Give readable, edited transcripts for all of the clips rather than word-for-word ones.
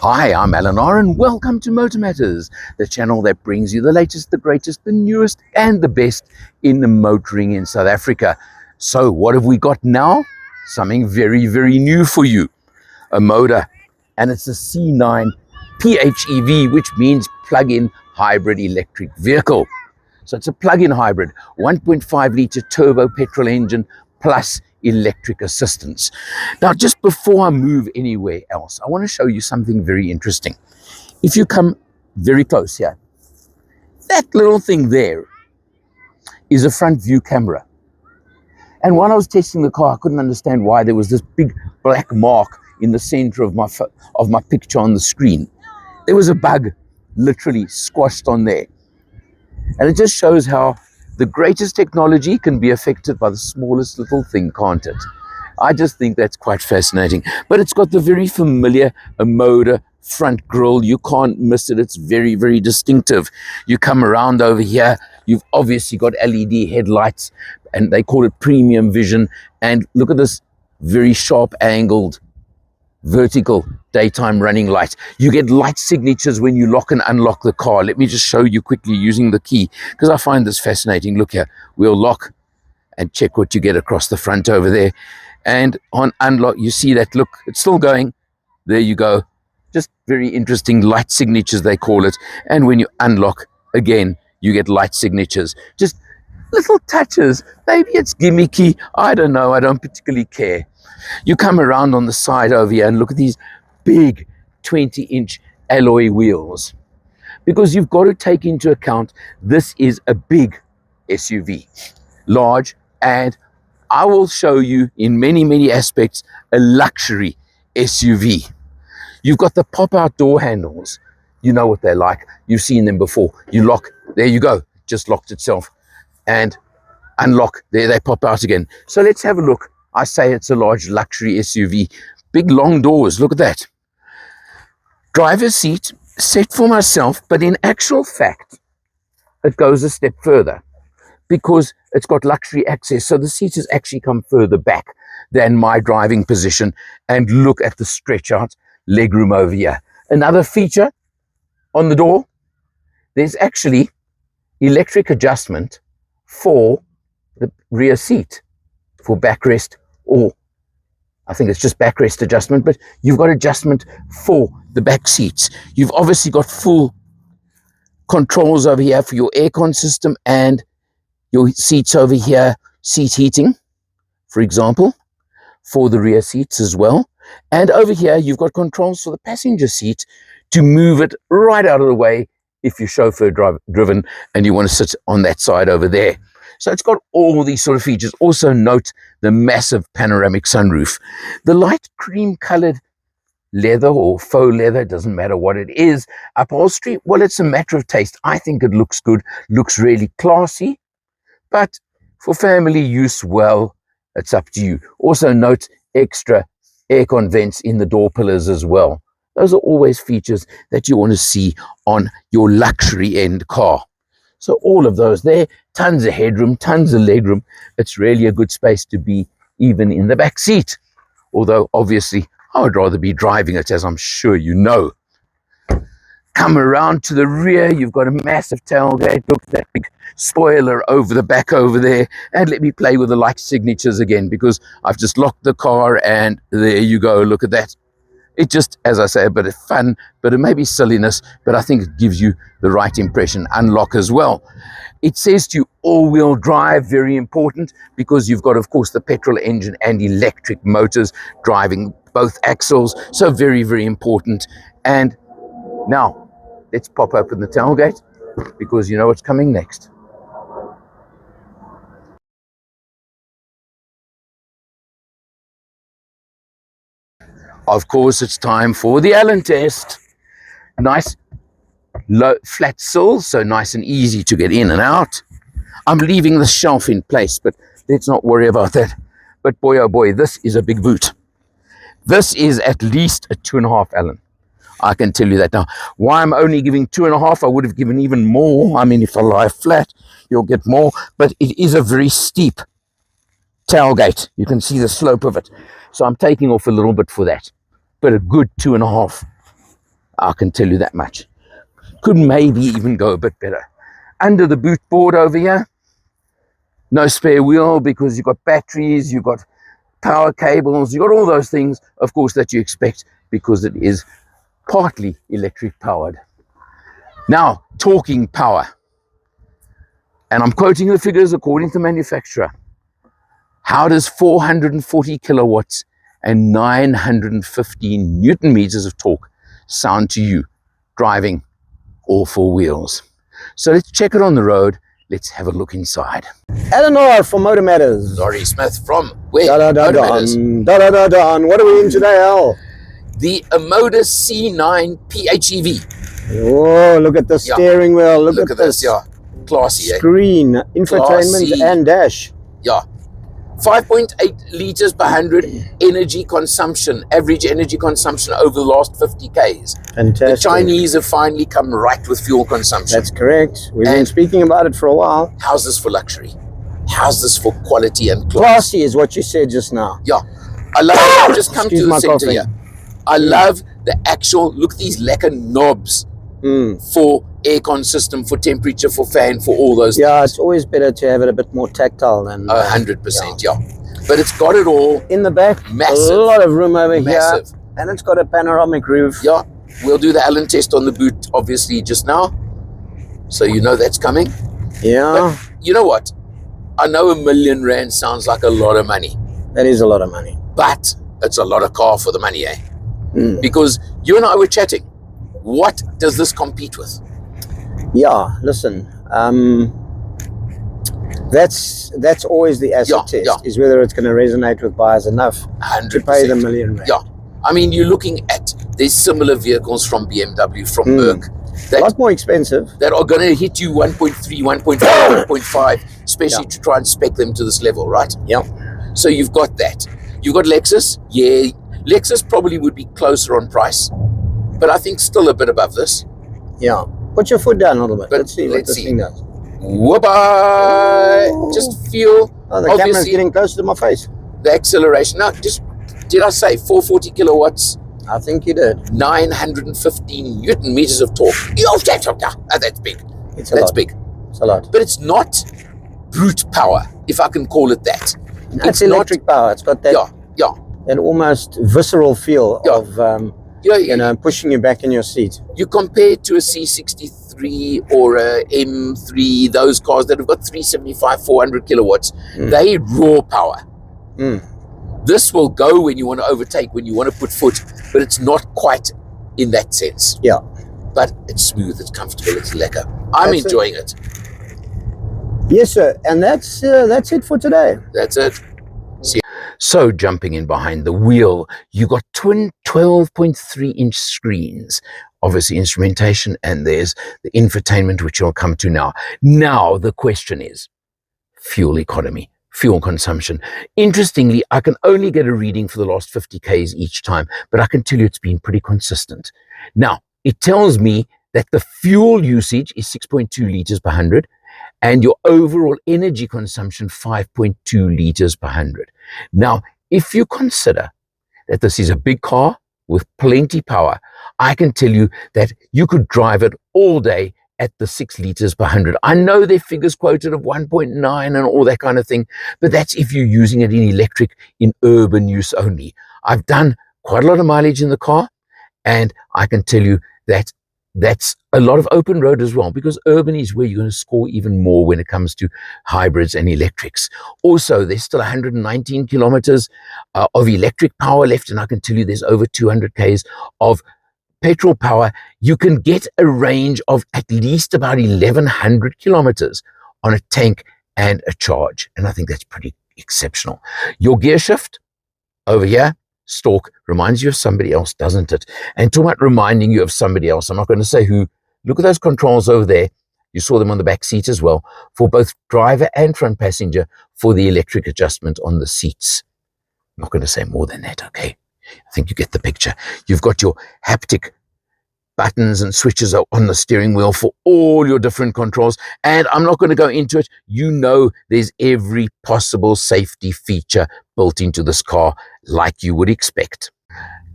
Hi, I'm Eleanor and welcome to MotorMatters, the channel that brings you the latest, the greatest, the newest and the best in the motoring in South Africa. So what have we got now? Something very, very new for you. Omoda, and it's a C9 PHEV, which means plug-in hybrid electric vehicle. So it's a plug-in hybrid, 1.5 litre turbo petrol engine plus electric assistance. Now, just before I move anywhere else, I want to show you something very interesting. If you come very close here, that little thing there is a front view camera. And while I was testing the car, I couldn't understand why there was this big black mark in the center of my picture on the screen. There was a bug literally squashed on there. And it just shows how the greatest technology can be affected by the smallest little thing, can't it? I just think that's quite fascinating. But it's got the very familiar Omoda front grille. You can't miss it. It's very, very distinctive. You come around over here, you've obviously got LED headlights, and they call it premium vision. And look at this very sharp angled vertical daytime running light. You get light signatures when you lock and unlock the car. Let me just show you quickly using the key, because I find this fascinating. Look here, we'll lock and check what you get across the front over there. And on unlock, you see that, look, it's still going. There you go. Just very interesting light signatures, they call it. And when you unlock again, you get light signatures. Just little touches. Maybe it's gimmicky. I don't know. I don't particularly care. You come around on the side over here and look at these big 20-inch alloy wheels, because you've got to take into account this is a big SUV, large, and I will show you in many, many aspects a luxury SUV. You've got the pop-out door handles. You know what they're like. You've seen them before. You lock, there you go, just locked itself, and unlock, there they pop out again. So let's have a look. I say it's a large luxury SUV. Big long doors, look at that. Driver's seat set for myself, but in actual fact, it goes a step further because it's got luxury access. So the seat has actually come further back than my driving position. And look at the stretch out legroom over here. Another feature on the door, there's actually electric adjustment for the rear seat, for backrest, or I think it's just backrest adjustment, but you've got adjustment for the back seats. You've obviously got full controls over here for your aircon system and your seats over here, seat heating, for example, for the rear seats as well. And over here, you've got controls for the passenger seat to move it right out of the way if you're chauffeur driven and you want to sit on that side over there. So it's got all these sort of features. Also note the massive panoramic sunroof. The light cream colored leather or faux leather, doesn't matter what it is. Upholstery, well, it's a matter of taste. I think it looks good, looks really classy, but for family use, well, it's up to you. Also note extra aircon vents in the door pillars as well. Those are always features that you want to see on your luxury end car. So all of those there, tons of headroom, tons of legroom. It's really a good space to be, even in the back seat. Although, obviously, I would rather be driving it, as I'm sure you know. Come around to the rear, you've got a massive tailgate. Look at that big spoiler over the back over there. And let me play with the light signatures again, because I've just locked the car, and there you go. Look at that. It just, as I say, a bit of fun, but it may be silliness, but I think it gives you the right impression. Unlock as well. It says to you all-wheel drive, very important, because you've got, of course, the petrol engine and electric motors driving both axles. So very, very important. And now, let's pop open the tailgate, because you know what's coming next. Of course, it's time for the Allen test. Nice low flat sill, so nice and easy to get in and out. I'm leaving the shelf in place, but let's not worry about that. But boy, oh boy, this is a big boot. This is at least a 2.5 Allen. I can tell you that now. Why I'm only giving 2.5, I would have given even more. I mean, if I lie flat, you'll get more. But it is a very steep tailgate. You can see the slope of it. So I'm taking off a little bit for that. But a good 2.5. I can tell you that much. Could maybe even go a bit better. Under the boot board over here, no spare wheel because you've got batteries, you've got power cables, you've got all those things, of course, that you expect because it is partly electric powered. Now, talking power, and I'm quoting the figures according to manufacturer. How does 440 kilowatts and 915 Newton meters of torque sound to you driving all four wheels? So let's check it on the road. Let's have a look inside. Eleanor from MotorMatters. Laurie Smith from where? Da-da-da-don. Da-da-da-don. What are we in today, Al? The Omoda C9 PHEV. Oh, look at the steering wheel. Look at this. Yeah. Classy, screen, infotainment, Classy. and dash. Yeah. 5.8 liters per 100 energy consumption, average energy consumption over the last 50 Ks. Fantastic. The Chinese have finally come right with fuel consumption. That's correct. We've been speaking about it for a while. How's this for luxury? How's this for quality and class? Classy is what you said just now. Yeah. I love it. Just come to the center here. I love the actual, look at these lacquer knobs for aircon system, for temperature, for fan, for all those things. It's always better to have it a bit more tactile than 100%, yeah. But it's got it all in the back. Massive. A lot of room over here, and it's got a panoramic roof. Yeah, we'll do the Allen test on the boot, obviously, just now, so you know that's coming. Yeah. But you know what? I know R1 million sounds like a lot of money. That is a lot of money. But it's a lot of car for the money, eh? Because you and I were chatting. What does this compete with? Yeah, listen, that's always the acid test, is whether it's going to resonate with buyers enough 100%. to pay the R1 million. Yeah, I mean, you're looking at, there's similar vehicles from BMW, from Merc, a lot more expensive, that are going to hit you 1.3, 1.4, 1.5, especially to try and spec them to this level, right? Yeah. So you've got that. You've got Lexus. Yeah, Lexus probably would be closer on price, but I think still a bit above this. Yeah. Put your foot down a little bit. But let's see what this thing does. Whoop-bye. Just feel. Oh, the camera's getting closer to my face. The acceleration. Now, just did I say 440 kilowatts? I think you did. 915 Newton meters of torque. That's big. That's big. It's a lot. But it's not brute power, if I can call it that. It's electric power. It's got that. That almost visceral feel of. You know, pushing you back in your seat. You compare it to a C63 or a M3, those cars that have got 375, 400 kilowatts. They raw power. This will go when you want to overtake, when you want to put foot, but it's not quite in that sense. Yeah. But it's smooth, it's comfortable, it's lekker. I'm enjoying it. Yes, sir. And that's it for today. That's it. So jumping in behind the wheel, you got twin 12.3-inch screens, obviously instrumentation, and there's the infotainment, which you'll come to now. Now the question is fuel economy, fuel consumption. Interestingly, I can only get a reading for the last 50 Ks each time, but I can tell you it's been pretty consistent. Now, it tells me that the fuel usage is 6.2 liters per 100, and your overall energy consumption 5.2 liters per 100. Now, if you consider that this is a big car with plenty power, I can tell you that you could drive it all day at the 6 liters per 100. I know there are figures quoted of 1.9 and all that kind of thing, but that's if you're using it in electric in urban use only. I've done quite a lot of mileage in the car, and I can tell you that that's a lot of open road as well, because urban is where you're going to score even more when it comes to hybrids and electrics. Also, there's still 119 kilometers of electric power left, and I can tell you there's over 200 Ks of petrol power. You can get a range of at least about 1,100 kilometers on a tank and a charge, and I think that's pretty exceptional. Your gear shift over here, stalk, reminds you of somebody else, doesn't it? And talking about reminding you of somebody else, I'm not going to say who. Look at those controls over there. You saw them on the back seat as well, for both driver and front passenger, for the electric adjustment on the seats. I'm not going to say more than that, okay? I think you get the picture. You've got your haptic buttons and switches on the steering wheel for all your different controls. And I'm not going to go into it. You know there's every possible safety feature built into this car, like you would expect.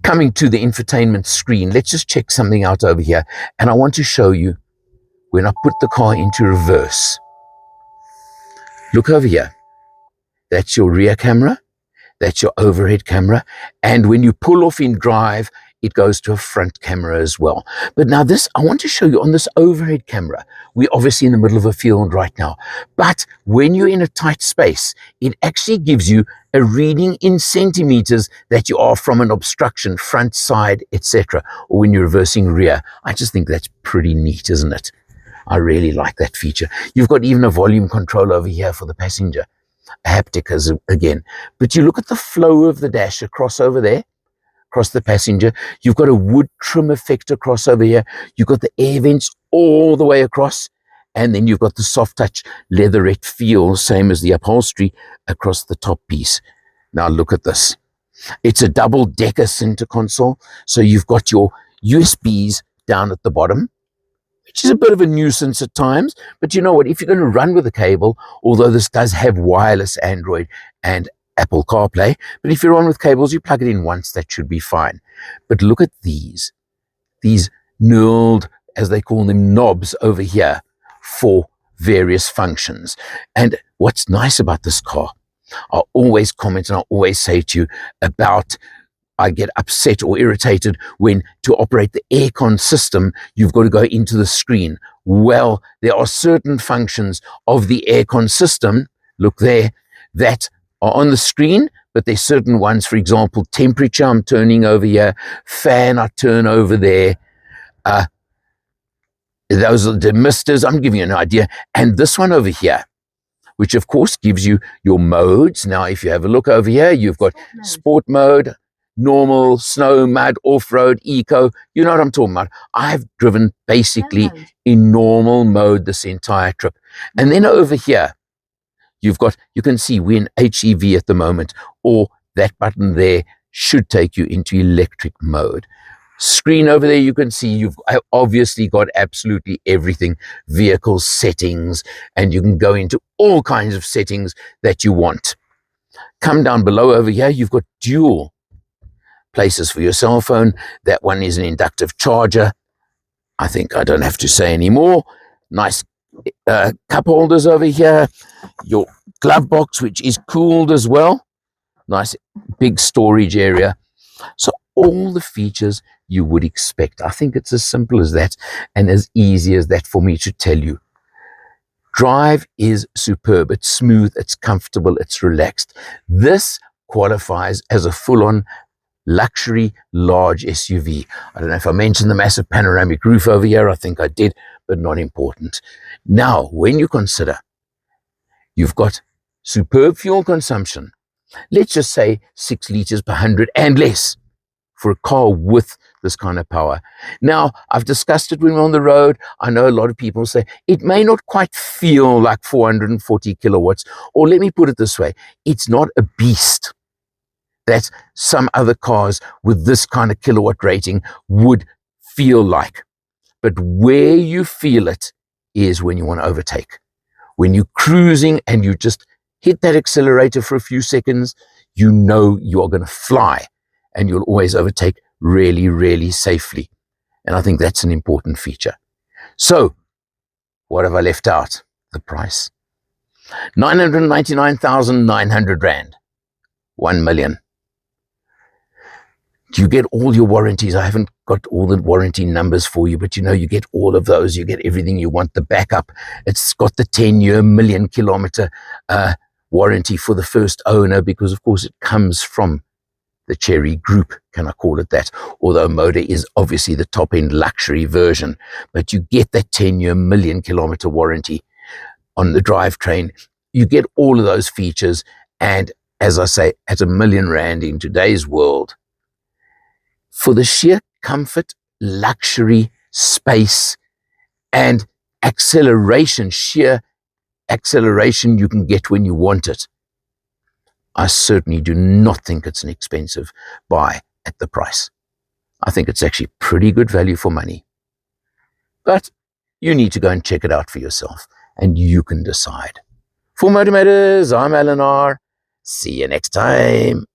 Coming to the infotainment screen, let's just check something out over here. And I want to show you when I put the car into reverse. Look over here. That's your rear camera. That's your overhead camera. And when you pull off in drive, it goes to a front camera as well. But now this, I want to show you on this overhead camera. We're obviously in the middle of a field right now. But when you're in a tight space, it actually gives you a reading in centimeters that you are from an obstruction, front, side, etc. Or when you're reversing rear. I just think that's pretty neat, isn't it? I really like that feature. You've got even a volume control over here for the passenger. Haptic as again. But you look at the flow of the dash across over there, across the passenger. You've got a wood trim effect across over here. You've got the air vents all the way across. And then you've got the soft touch leatherette feel, same as the upholstery, across the top piece. Now look at this. It's a double decker center console. So you've got your USBs down at the bottom, which is a bit of a nuisance at times. But you know what? If you're going to run with a cable, although this does have wireless Android and Apple CarPlay, but if you're on with cables, you plug it in once, that should be fine. But look at these knurled, as they call them, knobs over here for various functions. And what's nice about this car, I always comment and I always say to you about, I get upset or irritated when to operate the aircon system, you've got to go into the screen. Well, there are certain functions of the aircon system, look there, that are on the screen, but there's certain ones, for example, temperature, I'm turning over here, fan, I turn over there, those are the misters, I'm giving you an idea, and this one over here, which of course gives you your modes. Now, if you have a look over here, you've got sport mode, normal, snow, mud, off-road, eco, you know what I'm talking about. I've driven basically in normal mode this entire trip. And then over here, you've got, you can see we're in HEV at the moment, or that button there should take you into electric mode. Screen over there, you can see you've obviously got absolutely everything, vehicle settings, and you can go into all kinds of settings that you want. Come down below over here, you've got dual places for your cell phone. That one is an inductive charger. I think I don't have to say any more. Nice cup holders over here. Your glove box, which is cooled as well. Nice big storage area. So all the features you would expect. I think it's as simple as that and as easy as that for me to tell you. Drive is superb. It's smooth, it's comfortable, it's relaxed. This qualifies as a full-on luxury large SUV. I don't know if I mentioned the massive panoramic roof over here. I think I did, but not important. Now, when you consider you've got superb fuel consumption, let's just say 6 liters per 100 and less for a car with this kind of power. Now, I've discussed it when we're on the road. I know a lot of people say it may not quite feel like 440 kilowatts, or let me put it this way, it's not a beast that some other cars with this kind of kilowatt rating would feel like. But where you feel it is when you want to overtake. When you're cruising and you just hit that accelerator for a few seconds, you know you are going to fly and you'll always overtake really, really safely. And I think that's an important feature. So, what have I left out? The price. 999,900 Rand. 1 million. Do you get all your warranties? I haven't got all the warranty numbers for you, but you know, you get all of those. You get everything you want. The backup. It's got the 10-year, million-kilometer warranty for the first owner, because of course it comes from the Cherry Group, can I call it that? Although Omoda is obviously the top-end luxury version, but you get that 10-year, million-kilometer warranty on the drivetrain. You get all of those features, and as I say, at R1 million in today's world, for the sheer comfort, luxury, space, and acceleration, sheer acceleration you can get when you want it, I certainly do not think it's an expensive buy at the price. I think it's actually pretty good value for money. But you need to go and check it out for yourself, and you can decide. For MotorMatters, I'm Alan R. See you next time.